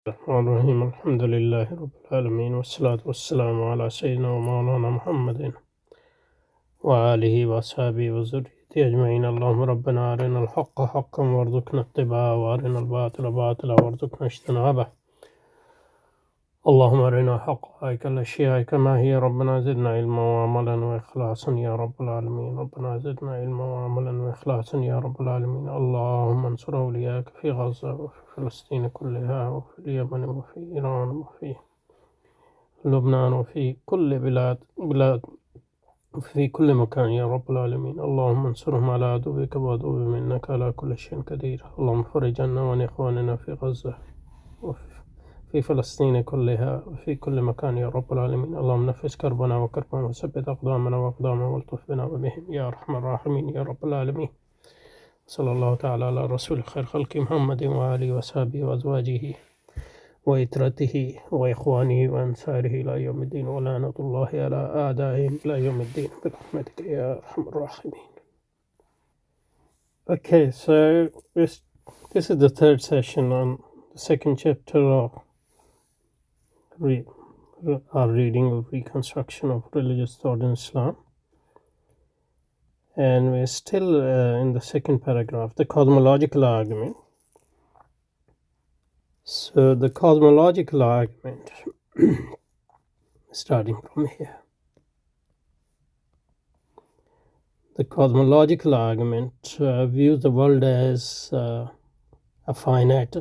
الرحمن الرحيم الحمد لله رب العالمين والصلاة والسلام على سيدنا ومولانا محمد وآله وأصحابه وذريته أجمعين. اللهم ربنا أرنا الحق حقا وارزقنا اتباعه وأرنا الباطل باطلا وارزقنا اجتنابه. اللهم أرنا حقائق الأشياء كما هي. ربنا زدنا علما وعملا وإخلاصا يا رب العالمين. ربنا زدنا علما وعملا وإخلاصا يا رب العالمين. اللهم انصر أولياءك في غزة وفي فلسطين كلها وفي اليمن وفي إيران وفي لبنان وفي كل بلاد في كل مكان يا رب العالمين. اللهم انصرهم على عدوك وعدوهم إنك على كل شيء قدير. اللهم فرج عنا وعن إخواننا في غزة وفي فلسطين كلها وفي كل مكان يا رب العالمين. اللهم نفس كربنا وكربنا وثبت أقدامنا وأقدامهم والطف بنا وبهم يا أرحم الراحمين يا رب العالمين. صلى الله تعالى على رسول خير خلق محمد وآله وصحبه وأزواجه وإترته وإخوانه وأنصاره إلى يوم الدين ولعنة الله على أعدائهم إلى يوم الدين برحمتك يا أرحم الراحمين. Okay, so this is the third session on the second chapter of our reading of Reconstruction of Religious Thought in Islam. And we're still in the second paragraph, the cosmological argument. So the cosmological argument, starting from here. The cosmological argument views the world as a finite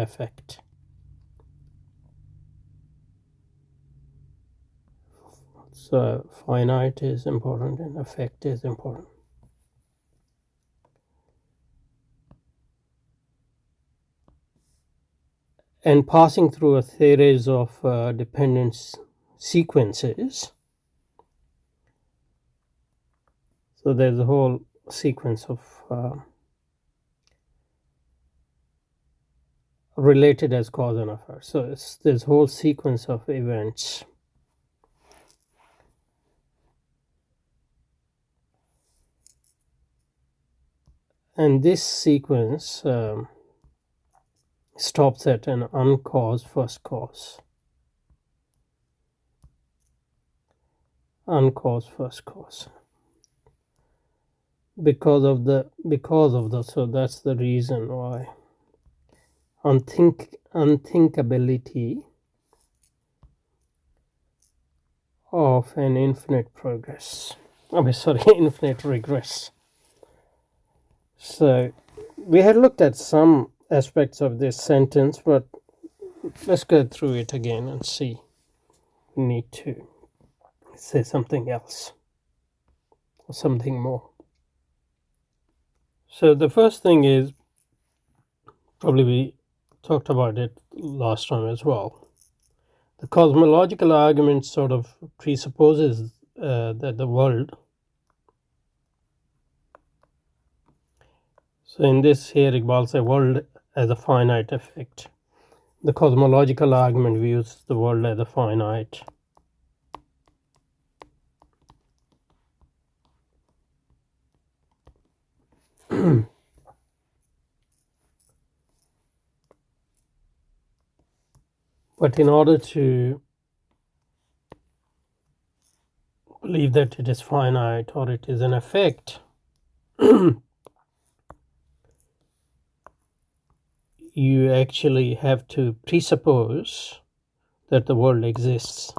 effect. So finite is important and effect is important. And passing through a series of dependence sequences. So there's a whole sequence of related as cause and effect. So it's this whole sequence of events. And this sequence stops at an uncaused first cause. Uncaused first cause. Because of the so that's the reason why unthinkability of an infinite regress. So we had looked at some aspects of this sentence, but let's go through it again and see. We need to say something else or something more. So the first thing is, probably we talked about it last time as well. The cosmological argument sort of presupposes that the world, so in this here Iqbal says world as a finite effect. The cosmological argument views the world as a finite. But in order to believe that it is finite or it is an effect, you actually have to presuppose that the world exists.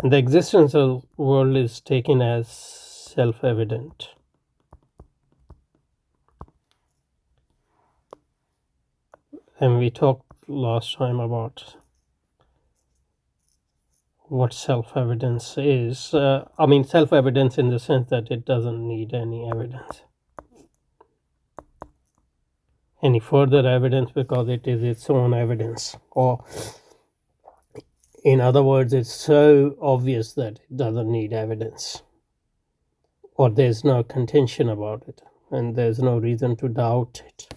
And the existence of the world is taken as self-evident. And we talked last time about what self-evidence is. Self-evidence in the sense that it doesn't need any evidence, any further evidence, because it is its own evidence. Or in other words, it's so obvious that it doesn't need evidence, or there's no contention about it, and there's no reason to doubt it.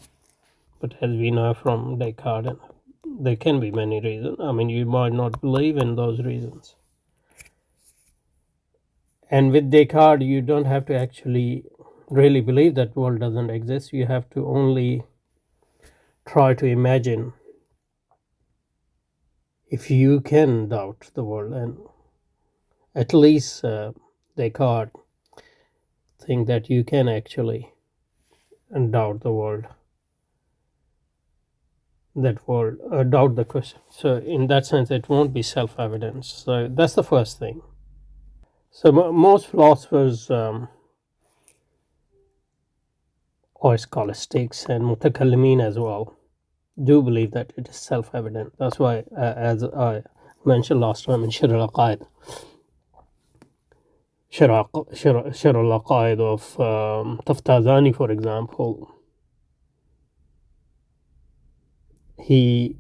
But as we know from Descartes, there can be many reasons. You might not believe in those reasons. And with Descartes, you don't have to actually really believe that world doesn't exist. You have to only try to imagine if you can doubt the world, and at least Descartes think that you can actually doubt the world, doubt the question. So in that sense, it won't be self-evident. So that's the first thing. So most philosophers, or scholastics and mutakallimin as well, do believe that it is self-evident. That's why, as I mentioned last time in Shir al-Aqaid, Shir al-Aqaid of Taftazani, for example, he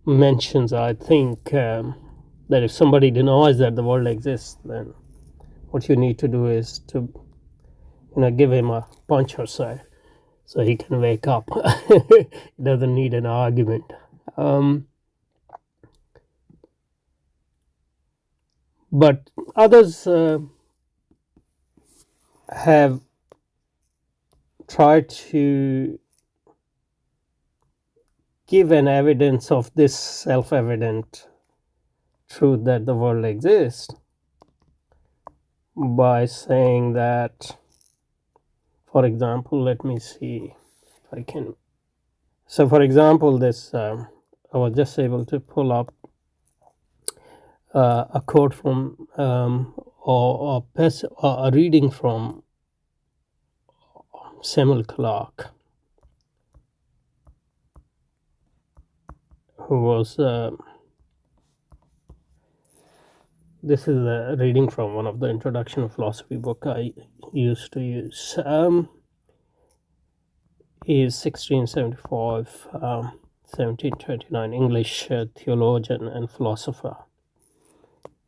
mentions, I think, that if somebody denies that the world exists, then what you need to do is to, give him a punch or so he can wake up. He doesn't need an argument. But others have tried to give an evidence of this self-evident truth that the world exists by saying that, for example, let me see if I can. So, for example, this I was just able to pull up a quote from or a reading from Samuel Clarke, who was this is a reading from one of the introduction of philosophy book I used to use. He is 1675, 1729, English theologian and philosopher,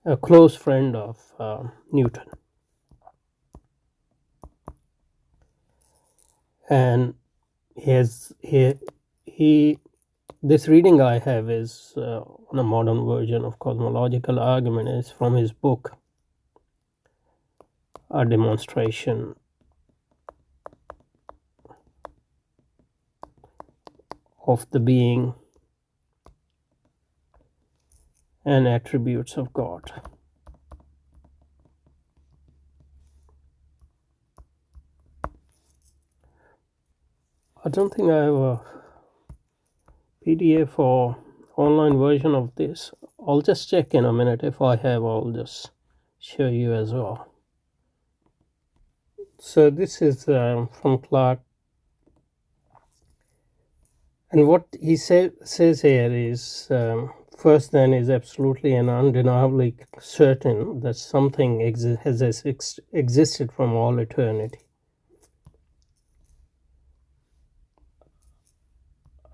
a close friend of Newton. And this reading I have is on a modern version of cosmological argument, is from his book, A Demonstration of the Being and Attributes of God. I don't think I have a PDF or online version of this. I'll just check in a minute. If I have, I'll just show you as well. So this is from Clarke, and what he says here is, first then is absolutely and undeniably certain that something has existed from all eternity.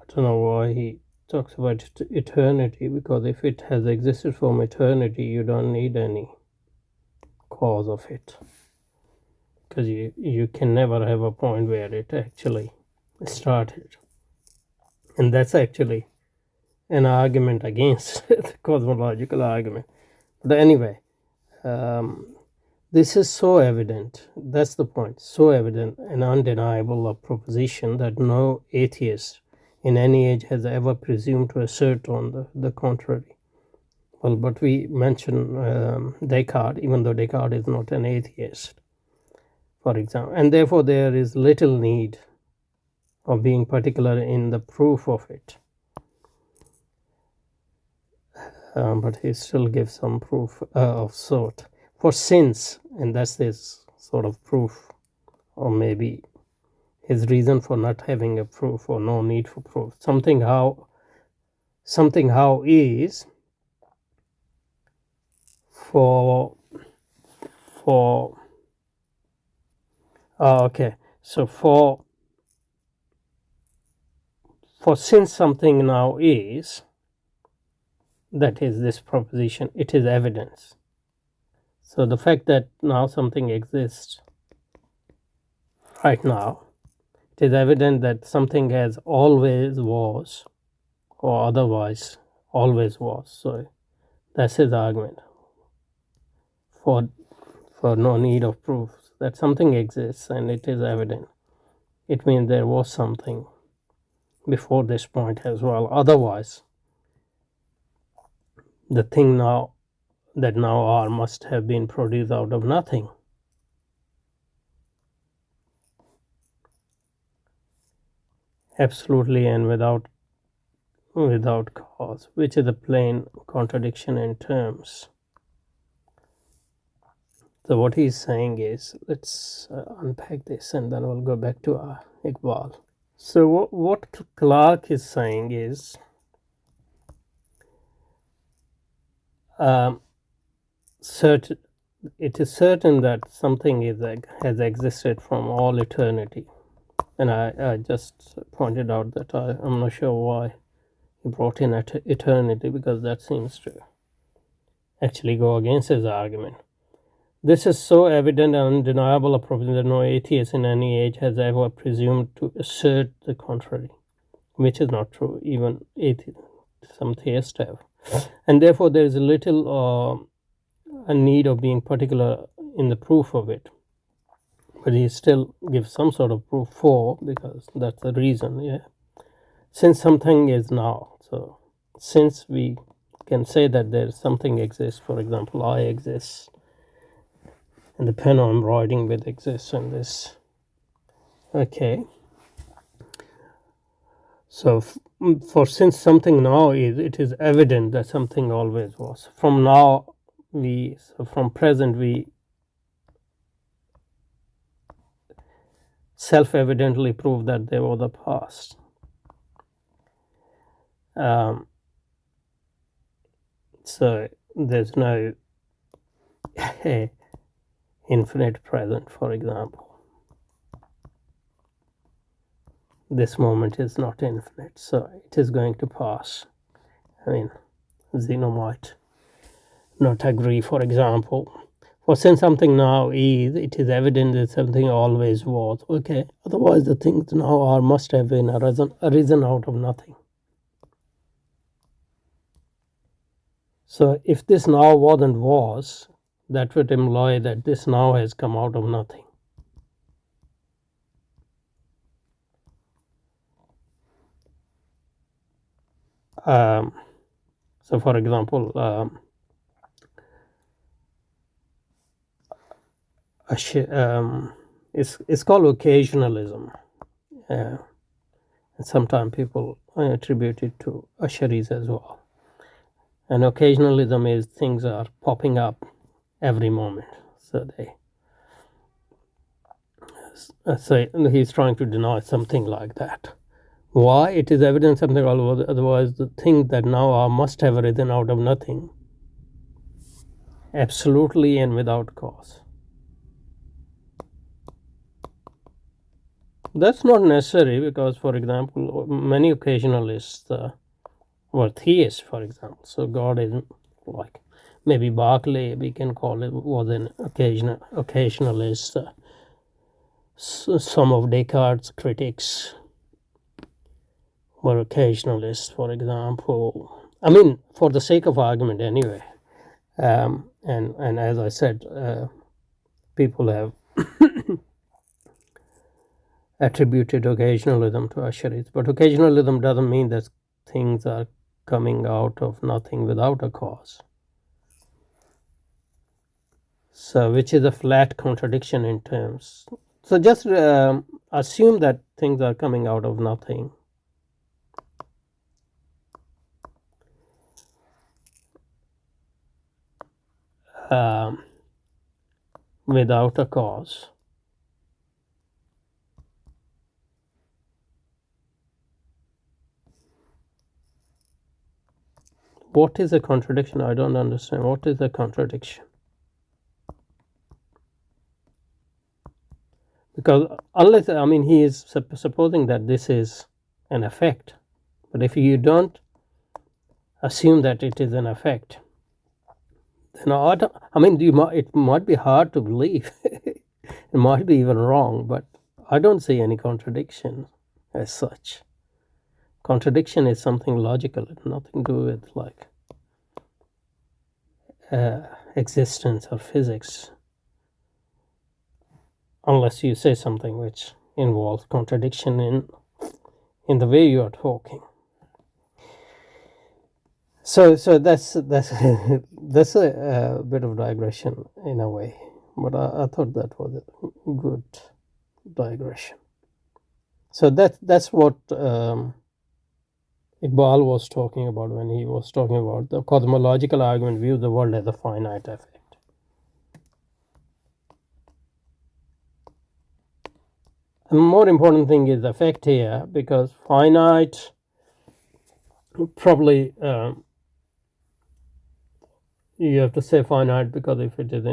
I don't know why he talks about eternity, because if it has existed from eternity, you don't need any cause of it, because you can never have a point where it actually started. And that's actually an argument against the cosmological argument. But anyway, this is so evident, that's the point, so evident and undeniable a proposition that no atheist in any age has ever presumed to assert on the contrary. Well, but we mention Descartes, even though Descartes is not an atheist, for example, and therefore there is little need of being particular in the proof of it. But he still gives some proof of sort for sins, and that's his sort of proof, or maybe his reason for not having a proof or no need for proof. Something how is for okay, so for since something now is, that is this proposition, it is evidence. So the fact that now something exists right now, it is evident that something has always was, or otherwise always was. So that's his argument for no need of proof. that something exists and it is evident, it means there was something before this point as well. Otherwise, the thing now that now are must have been produced out of nothing. Absolutely and without cause, which is a plain contradiction in terms. So what he's saying is, let's unpack this and then we'll go back to Iqbal. So what Clark is saying is, it is certain that something has existed from all eternity. And I just pointed out that I'm not sure why he brought in eternity, because that seems to actually go against his argument. This is so evident and undeniable a proposition that no atheist in any age has ever presumed to assert the contrary, which is not true. Even some theists have. And therefore there is little a need of being particular in the proof of it. But he still gives some sort of proof for, because that's the reason, yeah. Since something is now, so since we can say that there's something exists, for example, I exist, and the pen I'm writing with exists, and this, okay. So for since something now is, it is evident that something always was. From now, from present, we self-evidently prove that there was a past. So there's no infinite present, for example. This moment is not infinite, so it is going to pass. I mean, Zeno might not agree, for example. For since something now is, it is evident that something always was. Okay, otherwise the things now are must have been arisen out of nothing. So if this now wasn't was, that would imply that this now has come out of nothing. So for example, it's called occasionalism. And sometimes people attribute it to Asharis as well. And occasionalism is things are popping up every moment. So he's trying to deny something like that. Why? It is evident something, otherwise the things that now are must have arisen out of nothing. Absolutely and without cause. That's not necessary, because, for example, many occasionalists were theists, for example. So God is like, maybe Berkeley, we can call it, was an occasionalist. Some of Descartes' critics were occasionalists, for example. I mean, for the sake of argument, anyway. And as I said, people have attributed occasionalism to Asharis, but occasionalism doesn't mean that things are coming out of nothing without a cause. So, which is a flat contradiction in terms. So just assume that things are coming out of nothing. Without a cause. What is a contradiction? I don't understand. What is a contradiction? Because unless, I mean, he is supposing that this is an effect. But if you don't assume that it is an effect, then it might be hard to believe. It might be even wrong, but I don't see any contradiction as such. Contradiction is something logical. It has nothing to do with like existence or physics. unless you say something which involves contradiction in the way you are talking. So that's that's a bit of digression in a way, but I thought that was a good digression. So that's what Iqbal was talking about when he was talking about the cosmological argument views the world as a finite effect. And the more important thing is effect here, because finite probably you have to say finite, because if it is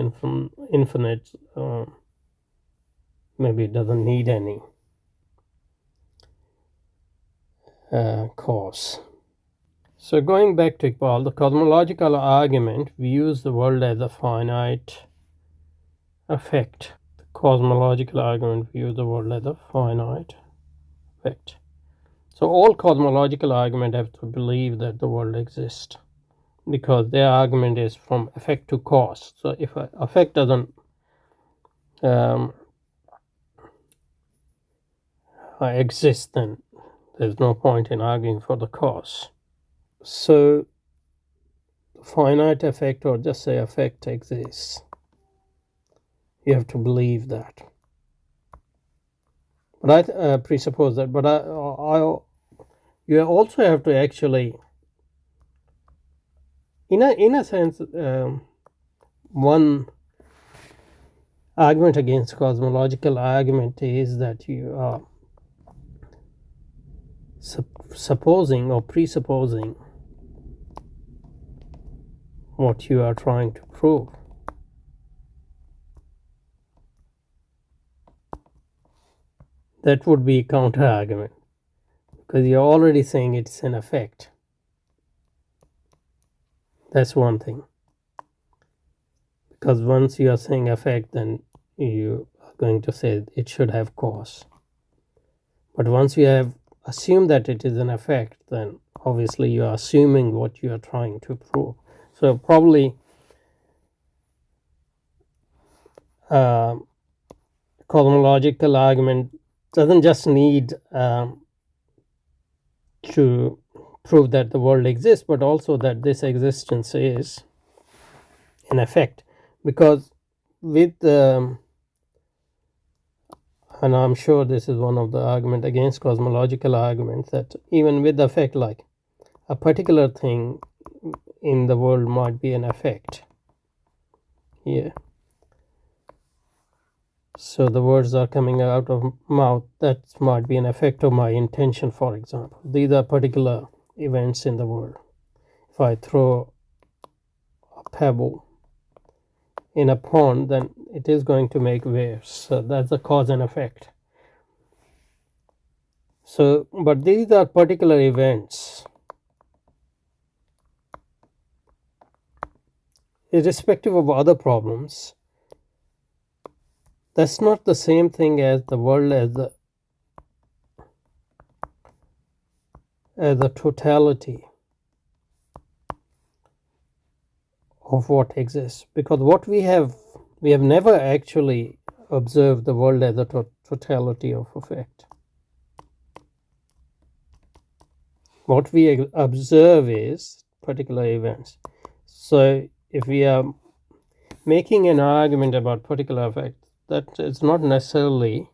infinite, maybe it doesn't need any cause. So going back to Iqbal, the cosmological argument views the world as a finite effect. The cosmological argument views the world as a finite effect. So all cosmological argument have to believe that the world exists, because their argument is from effect to cause. So if an effect doesn't exist, then there's no point in arguing for the cause. So finite effect, or just say effect, exists. You have to believe that. But I presuppose that. But you also have to actually, in a sense, one argument against cosmological argument is that you are supposing or presupposing what you are trying to prove. That would be a counter argument, because you're already saying it's an effect. That's one thing. Because once you are saying effect, then you are going to say it should have cause. But once you have assumed that it is an effect, then obviously you are assuming what you are trying to prove. So probably cosmological argument doesn't just need to prove that the world exists, but also that this existence is an effect. Because with and I'm sure this is one of the argument against cosmological arguments, that even with the effect, like a particular thing in the world might be an effect. Yeah. So the words are coming out of mouth, that might be an effect of my intention, for example. These are particular events in the world. If I throw a pebble in a pond, then it is going to make waves. So that's the cause and effect. So, but these are particular events. Irrespective of other problems, that's not the same thing as the world as the totality of what exists. Because what we have never actually observed the world as a totality of effect. What we observe is particular events. So if we are making an argument about particular effect, that is not necessarily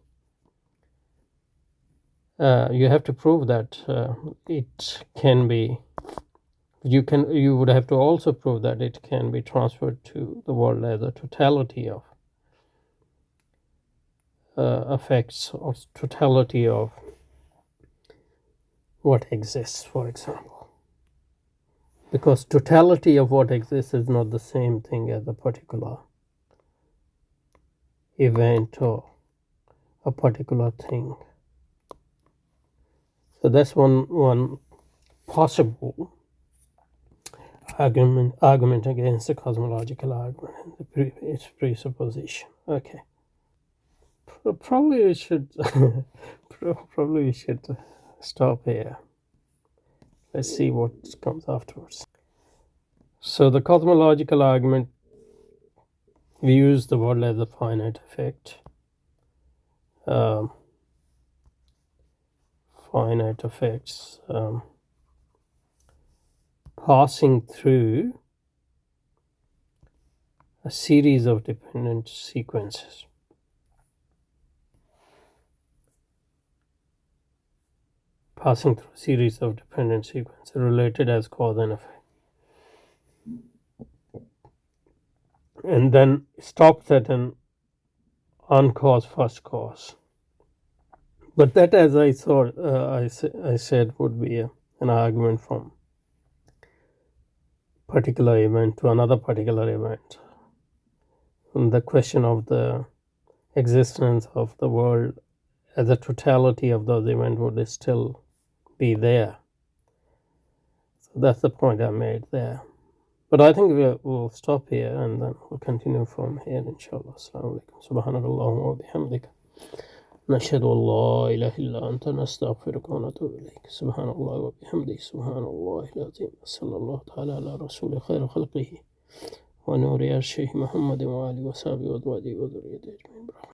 you have to prove that it can be. You would have to also prove that it can be transferred to the world as a totality of effects, or totality of what exists, for example. Because totality of what exists is not the same thing as a particular event or a particular thing. So that's one possible argument against the cosmological argument, its presupposition. Okay. Probably we should stop here. Let's see what comes afterwards. So the cosmological argument views the world as a finite effect. finite effects passing through a series of dependent sequences. Passing through a series of dependent sequences related as cause and effect. And then stops at an uncaused first cause. But that, as I thought, I said, would be an argument from particular event to another particular event. And the question of the existence of the world as a totality of those events would still be there. So that's the point I made there. But I think we'll stop here and then we'll continue from here, inshallah. Assalamu alaikum. Subhanallah wa bihamdika. نشهد أن لا إله إلا أنت نستغفرك ونتوب إليك سبحان الله وبحمده سبحان الله العظيم صلى الله تعالى على رسول خير خلقه ونور عرشه محمد وآله وصحبه وأزواجه وذريته أجمعين.